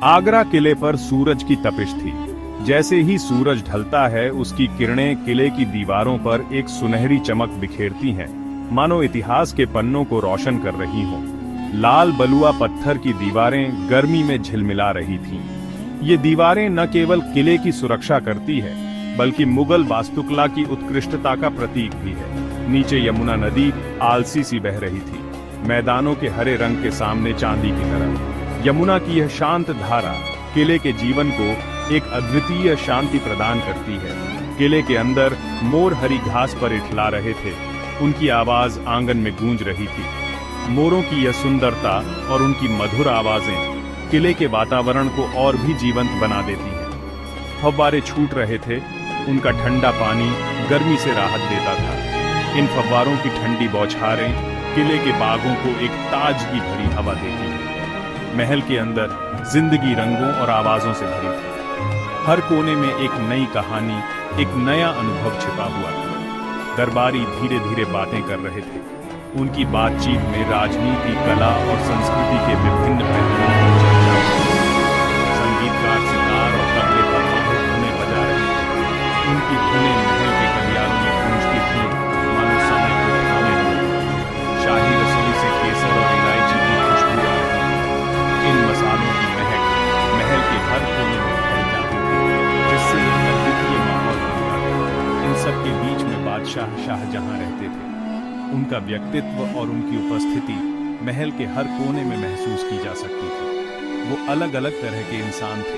आगरा किले पर सूरज की तपिश थी। जैसे ही सूरज ढलता है, उसकी किरणें किले की दीवारों पर एक सुनहरी चमक बिखेरती हैं, मानो इतिहास के पन्नों को रोशन कर रही हों। लाल बलुआ पत्थर की दीवारें गर्मी में झिलमिला रही थीं। ये दीवारें न केवल किले की सुरक्षा करती है, बल्कि मुगल वास्तुकला की उत्कृष्टता का प्रतीक भी है। नीचे यमुना नदी आलसी सी बह रही थी, मैदानों के हरे रंग के सामने चांदी की तरह। यमुना की यह शांत धारा किले के जीवन को एक अद्वितीय शांति प्रदान करती है। किले के अंदर मोर हरी घास पर इठला रहे थे, उनकी आवाज आंगन में गूंज रही थी। मोरों की यह सुंदरता और उनकी मधुर आवाजें किले के वातावरण को और भी जीवंत बना देती हैं। फव्वारे छूट रहे थे, उनका ठंडा पानी गर्मी से राहत देता था। इन फव्वारों की ठंडी बौछारें किले के बागों को एक ताजगी भरी हवा देती हैं। महल के अंदर जिंदगी रंगों और आवाजों से भरी थी। हर कोने में एक नई कहानी, एक नया अनुभव छिपा हुआ था। दरबारी धीरे धीरे बातें कर रहे थे। उनकी बातचीत में राजनीति, कला और संस्कृति के विभिन्न पहलुओं पर चर्चा हुई। संगीतकार सितार और तबले पर मधुर धुनें बजा रहे थे। उनकी धुनें महल के गलियारों में गूंजती थीं, मानो समय को थामे हुए। शाही रसोई से केसर और इलायची की खुशबू आ रही थी। इन मसालों की महक महल के हर कोने में फैल जाती थी, जिससे एक अद्वितीय माहौल बनता था। इन सब के बीच में बादशाह शाहजहां रहते थे। उनका व्यक्तित्व और उनकी उपस्थिति महल के हर कोने में महसूस की जा सकती थी। वो अलग अलग तरह के इंसान थे,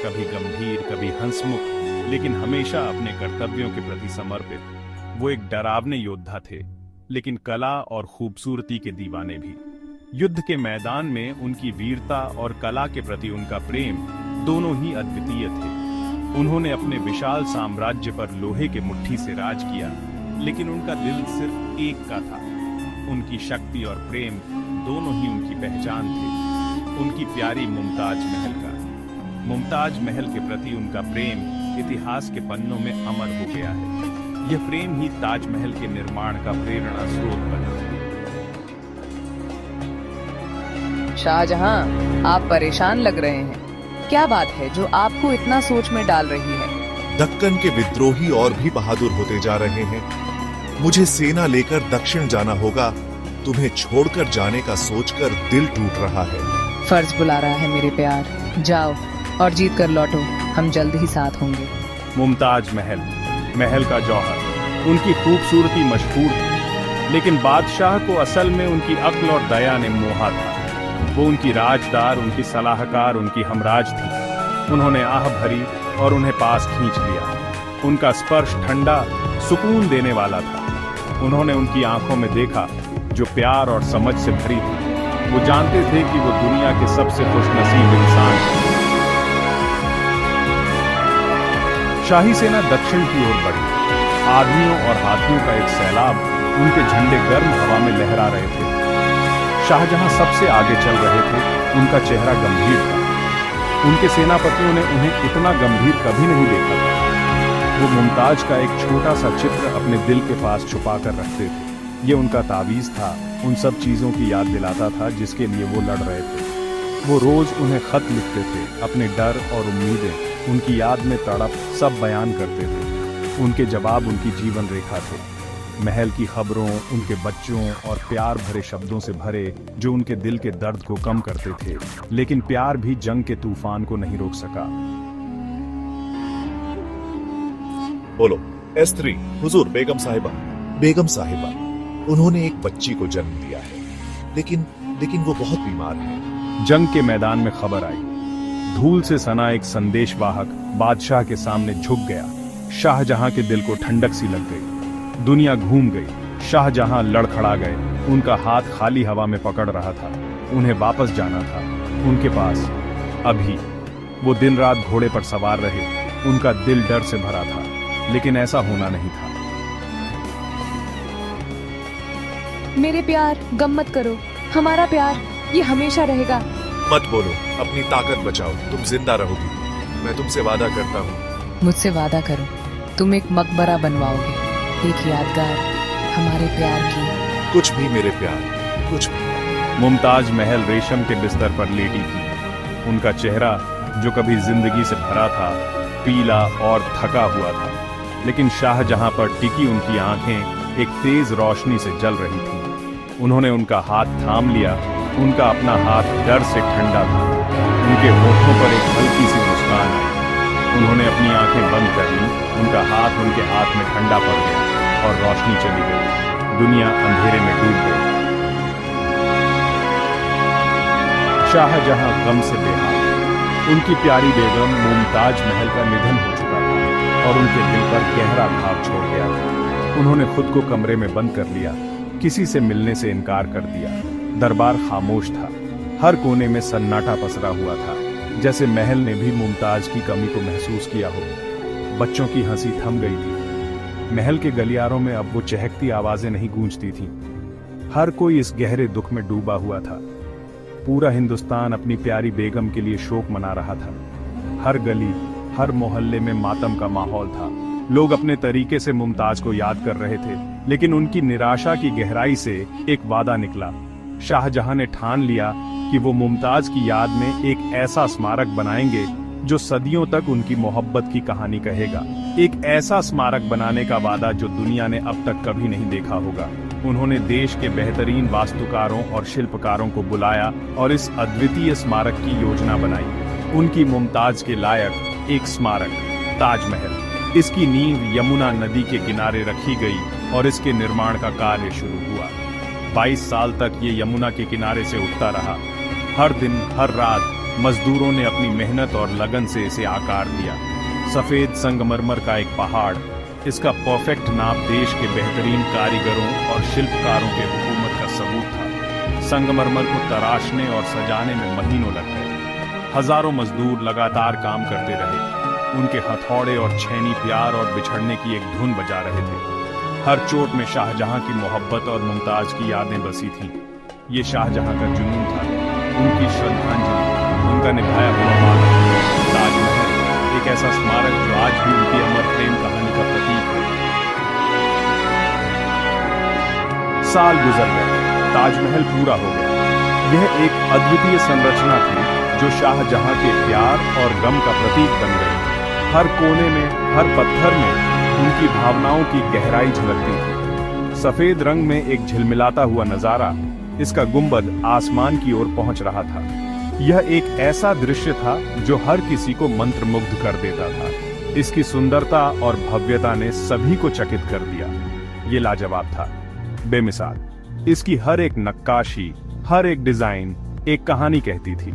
कभी गंभीर, कभी हंसमुख, लेकिन हमेशा अपने कर्तव्यों के प्रति समर्पित। वो एक डरावने योद्धा थे, लेकिन कला और खूबसूरती के दीवाने भी। युद्ध के मैदान में उनकी वीरता और कला के प्रति उनका प्रेम दोनों ही अद्वितीय थे। उन्होंने अपने विशाल साम्राज्य पर लोहे के मुट्ठी से राज किया, लेकिन उनका दिल सिर्फ एक का था। उनकी शक्ति और प्रेम दोनों ही उनकी पहचान थे। उनकी प्यारी मुमताज महल का, मुमताज महल के प्रति उनका प्रेम इतिहास के पन्नों में अमर हो गया है। यह प्रेम ही ताजमहल के निर्माण का प्रेरणा स्रोत बना। शाहजहां, आप परेशान लग रहे हैं। क्या बात है जो आपको इतना सोच में डाल रही है? दक्कन के विद्रोही और भी बहादुर होते जा रहे हैं। मुझे सेना लेकर दक्षिण जाना होगा। तुम्हें छोड़कर जाने का सोचकर दिल टूट रहा है। फर्ज बुला रहा है मेरे प्यार, जाओ और जीत कर लौटो। हम जल्द ही साथ होंगे। मुमताज महल, महल का जौहर। उनकी खूबसूरती मशहूर थी, लेकिन बादशाह को असल में उनकी अक्ल और दया ने मोहा था। वो उनकी राजदार, उनकी सलाहकार, उनकी हमराज थी। उन्होंने आह भरी और उन्हें पास खींच लिया। उनका स्पर्श ठंडा, सुकून देने वाला था। उन्होंने उनकी आंखों में देखा, जो प्यार और समझ से भरी थी। वो जानते थे कि वो दुनिया के सबसे खुशनसीब इंसान थे। शाही सेना दक्षिण की ओर बढ़ी। आदमियों और हाथियों का एक सैलाब उनके झंडे गर्म हवा में लहरा रहे थे। शाहजहां सबसे आगे चल रहे थे। उनका चेहरा गंभीर था। उनके सेनापतियों ने उन्हें इतना गंभीर कभी नहीं देखा था। वो मुमताज का एक छोटा सा चित्र अपने दिल के पास छुपा कर रखते थे। ये उनका तावीज़ था, उन सब चीज़ों की याद दिलाता था जिसके लिए वो लड़ रहे थे। वो रोज़ उन्हें खत लिखते थे, अपने डर और उम्मीदें, उनकी याद में तड़प सब बयान करते थे। उनके जवाब उनकी जीवन रेखा थे। महल की खबरों, उनके बच्चों और प्यार भरे शब्दों से भरे, जो उनके दिल के दर्द को कम करते थे। लेकिन प्यार भी जंग के तूफान को नहीं रोक सका। बोलो। स्त्री, हुजूर, बेगम साहिबा। बेगम साहिबा, उन्होंने एक बच्ची को जन्म दिया है, लेकिन वो बहुत बीमार है। जंग के मैदान में खबर आई। धूल से सना एक संदेशवाहक बादशाह के सामने झुक गया। शाहजहां के दिल को ठंडक सी लग गई। दुनिया घूम गई। शाहजहां लड़खड़ा गए। उनका हाथ खाली हवा में पकड़ रहा था। उन्हें वापस जाना था, उनके पास, अभी। वो दिन रात घोड़े पर सवार रहे। उनका दिल डर से भरा था, लेकिन ऐसा होना नहीं था। मेरे प्यार, गम मत करो। हमारा प्यार ये हमेशा रहेगा। मत बोलो, अपनी ताकत बचाओ। तुम जिंदा रहोगी। मैं तुमसे वादा करता हूँ। मुझसे वादा करो, तुम एक मकबरा बनवाओगे, एक यादगार हमारे प्यार की। कुछ भी मेरे प्यार, कुछ भी। मुमताज महल रेशम के बिस्तर पर लेटी थी। उनका चेहरा, जो कभी जिंदगी से भरा था, पीला और थका हुआ था, लेकिन शाहजहां पर टिकी उनकी आंखें एक तेज रोशनी से जल रही थीं। उन्होंने उनका हाथ थाम लिया। उनका अपना हाथ डर से ठंडा था। उनके होठों पर एक हल्की सी मुस्कान आई। उन्होंने अपनी आंखें बंद कर ली। उनका हाथ उनके हाथ में ठंडा पड़ गया और रोशनी चली गई। दुनिया अंधेरे में डूब गई। शाहजहां गम से बेहाल। उनकी प्यारी बेगम मुमताज महल का निधन हो चुका था और उनके दिल पर गहरा घाव छोड़ गया था। उन्होंने खुद को कमरे में बंद कर लिया, किसी से मिलने से इनकार कर दिया। दरबार खामोश था। हर कोने में सन्नाटा पसरा हुआ था, जैसे महल ने भी मुमताज की कमी को महसूस किया हो। बच्चों की हंसी थम गई थी। महल के गलियारों में अब वो चहकती आवाजें नहीं गूंजती थीं। हर कोई इस गहरे दुख में डूबा हुआ था। पूरा हिंदुस्तान अपनी प्यारी बेगम के लिए शोक मना रहा था। हर गली, हर मोहल्ले में मातम का माहौल था। लोग अपने तरीके से मुमताज को याद कर रहे थे, लेकिन उनकी निराशा की गहराई से एक वादा निकला। शाहजहां ने ठान लिया कि वो मुमताज की याद में एक ऐसा स्मारक बनाएंगे जो सदियों तक उनकी मोहब्बत की कहानी कहेगा। एक ऐसा स्मारक बनाने का वादा जो दुनिया ने अब तक कभी नहीं देखा होगा। उन्होंने देश के बेहतरीन वास्तुकारों और शिल्पकारों को बुलाया और इस अद्वितीय स्मारक की योजना बनाई। उनकी मुमताज के लायक एक स्मारक, ताजमहल। इसकी नींव यमुना नदी के किनारे रखी गई और इसके निर्माण का कार्य शुरू हुआ। 22 साल तक ये यमुना के किनारे से उठता रहा। हर दिन, हर रात मजदूरों ने अपनी मेहनत और लगन से इसे आकार दिया। सफेद संगमरमर का एक पहाड़, इसका परफेक्ट नाप देश के बेहतरीन कारीगरों और शिल्पकारों के हुकूमत का सबूत था। संगमरमर को तराशने और सजाने में महीनों लग गए। हजारों मजदूर लगातार काम करते रहे। उनके हथौड़े और छेनी प्यार और बिछड़ने की एक धुन बजा रहे थे। हर चोट में शाहजहां की मोहब्बत और मुमताज की यादें बसी थीं। ये शाहजहां का जुनून था, उनकी श्रद्धांजलि, उनका निभाया हुआ वादा। ताजमहल, एक ऐसा स्मारक जो आज भी उनकी अमर प्रेम कहानी का प्रतीक है। साल गुजर गए, ताजमहल पूरा हो गया। यह एक अद्वितीय संरचना थी जो शाहजहां के प्यार और गम का प्रतीक बन गई। हर कोने में, हर पत्थर में उनकी भावनाओं की गहराई झलकती थी। सफेद रंग में एक झिलमिलाता हुआ नजारा, इसका गुंबद आसमान की ओर पहुंच रहा था। यह एक ऐसा दृश्य था जो हर किसी को मंत्रमुग्ध कर देता था। इसकी सुंदरता और भव्यता ने सभी को चकित कर दिया। ये लाजवाब था, बेमिसाल। इसकी हर एक नक्काशी, हर एक डिजाइन एक कहानी कहती थी।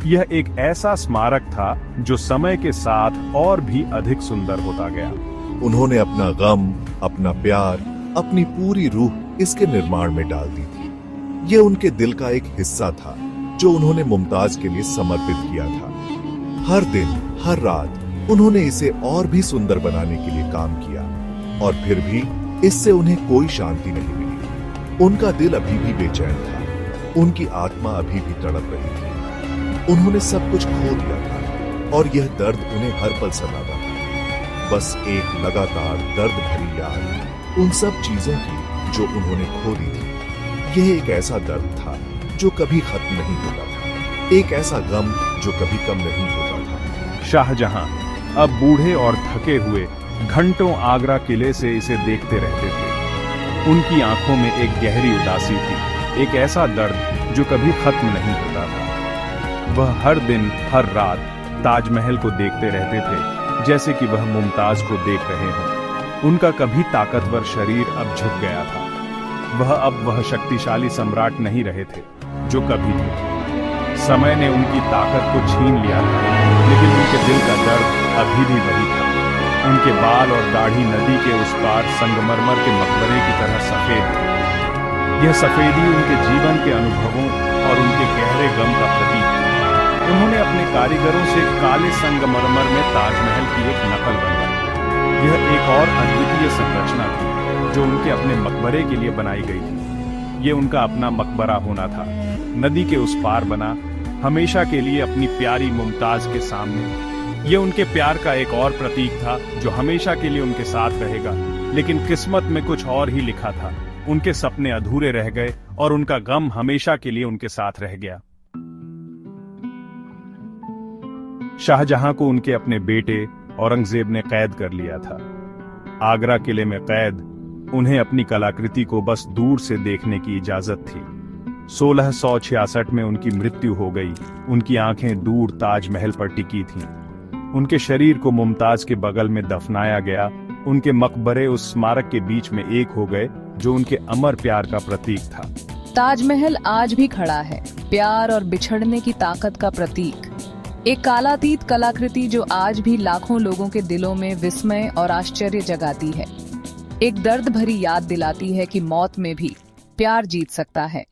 यह एक ऐसा स्मारक था जो समय के साथ और भी अधिक सुंदर होता गया। उन्होंने अपना गम, अपना प्यार, अपनी पूरी रूह इसके निर्माण में डाल दी थी। यह उनके दिल का एक हिस्सा था जो उन्होंने मुमताज के लिए समर्पित किया था। हर दिन, हर रात उन्होंने इसे और भी सुंदर बनाने के लिए काम किया, और फिर भी इससे उन्हें कोई शांति नहीं मिली। उनका दिल अभी भी बेचैन था। उनकी आत्मा अभी भी तड़प रही थी। उन्होंने सब कुछ खो दिया था और यह दर्द उन्हें हर पल सताता था। बस एक लगातार दर्द भरी याद उन सब चीजों की जो उन्होंने खो दी थी। यह एक ऐसा दर्द था जो कभी खत्म नहीं होता था, एक ऐसा गम जो कभी कम नहीं होता था। शाहजहां अब बूढ़े और थके हुए घंटों आगरा किले से इसे देखते रहते थे। उनकी आंखों में एक गहरी उदासी थी, एक ऐसा दर्द जो कभी खत्म नहीं होता था। वह हर दिन, हर रात ताजमहल को देखते रहते थे, जैसे कि वह मुमताज को देख रहे हों। उनका कभी ताकतवर शरीर अब झुक गया था। वह शक्तिशाली सम्राट नहीं रहे थे जो कभी थे। समय ने उनकी ताकत को छीन लिया था, लेकिन उनके दिल का दर्द अभी भी वही था। उनके बाल और दाढ़ी नदी के उस पार संगमरमर के मकबरे की तरह सफेद थे। यह सफेदी उनके जीवन के अनुभवों और उनके गहरे गम का प्रतीक था। उन्होंने अपने कारीगरों से काले संगमरमर में ताजमहल की एक नकल बनवाई। यह एक और अद्वितीय संरचना थी जो उनके अपने मकबरे के लिए बनाई गई थी। ये उनका अपना मकबरा होना था, नदी के उस पार बना, हमेशा के लिए अपनी प्यारी मुमताज के सामने। ये उनके प्यार का एक और प्रतीक था जो हमेशा के लिए उनके साथ रहेगा। लेकिन किस्मत में कुछ और ही लिखा था। उनके सपने अधूरे रह गए और उनका गम हमेशा के लिए उनके साथ रह गया। शाहजहां को उनके अपने बेटे औरंगजेब ने कैद कर लिया था। आगरा किले में कैद उन्हें अपनी कलाकृति को बस दूर से देखने की इजाजत थी। 1666 में उनकी मृत्यु हो गई। उनकी आंखें दूर ताजमहल पर टिकी थीं। उनके शरीर को मुमताज के बगल में दफनाया गया। उनके मकबरे उस स्मारक के बीच में एक हो गए जो उनके अमर प्यार का प्रतीक था। ताजमहल आज भी खड़ा है, प्यार और बिछड़ने की ताकत का प्रतीक। एक कालातीत कलाकृति जो आज भी लाखों लोगों के दिलों में विस्मय और आश्चर्य जगाती है। एक दर्द भरी याद दिलाती है कि मौत में भी प्यार जीत सकता है।